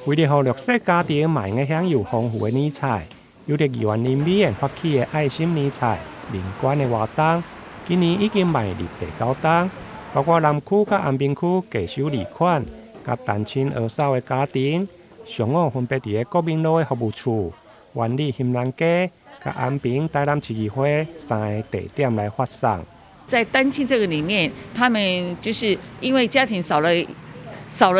为了让弱势家庭嘛能享有丰富的年菜，有着议员人民发起的爱心年菜联关的活动，今年已经迈入第9档，包括南区甲安平区寄收礼款，甲单亲儿少的家庭，上午分别伫国民路的服务处、万里兴南街、甲安平台南市议会3个地点来发送。在单亲这个里面，他们就是因为家庭少了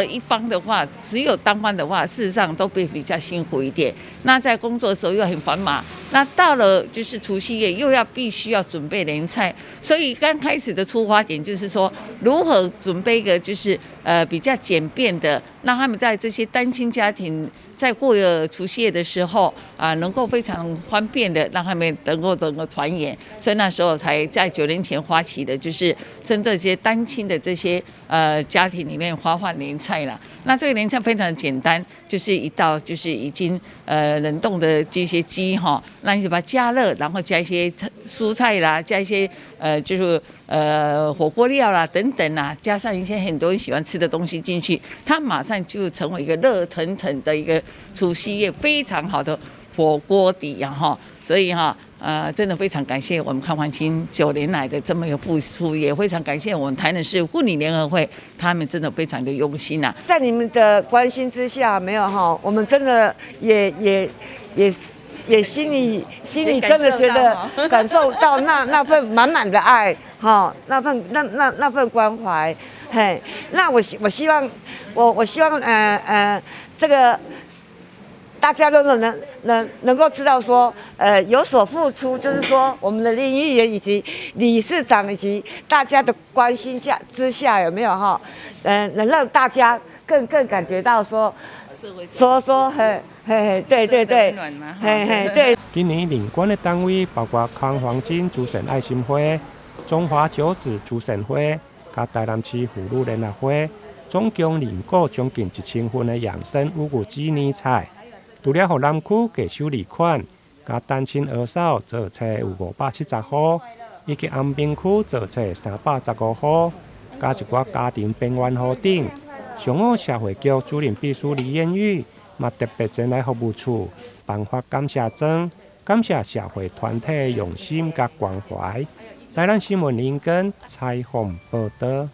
一方的话，只有单方的话，事实上都会比较辛苦一点。那在工作的时候又很繁忙，那到了就是除夕夜又必须要准备年菜，所以刚开始的出发点就是说，如何准备一个就是比较简便的，让他们在这些单亲家庭在过除夕夜的时候能够非常方便的让他们能够团圆，所以那时候才在9年前发起的，就是针对这些单亲的这些家庭里面发放年菜啦。那这个年菜非常简单，就是一道就是已经冷冻的这些鸡哈，那你就把它加热，然后加一些蔬菜啦，加一些就是火锅料啦等等啦，加上一些很多人喜欢吃的东西进去，它马上就成为一个热腾腾的一个除夕夜非常好的火锅底哈，所以真的非常感谢我们康环清9年来的这么一个付出，也非常感谢我们台南市妇女联合会，他们真的非常的用心呐。在你们的关心之下，没有哈，我们真的也心里真的觉得感受到那份满满的爱哈，那份关怀，嘿，那我希望这个。大家都能够知道说，有所付出，就是说我们的林议员以及理事长以及大家的关心之下，有没有哈？能让大家更感觉到说，对，对。今年联关的单位包括康黄金慈善爱心会、中华九子慈善会、甲台南市妇女联合会，总共认购将近1000份的养生五谷鸡年菜。除了予南区寄收礼款，甲单亲儿少坐车有570户，以及安平区坐车315户，加一寡家庭边缘户等。上午社会局主任秘书李彦宇嘛特别前来服务处颁发感谢状，感谢社会团体的用心甲关怀。台南新闻林根采访报道。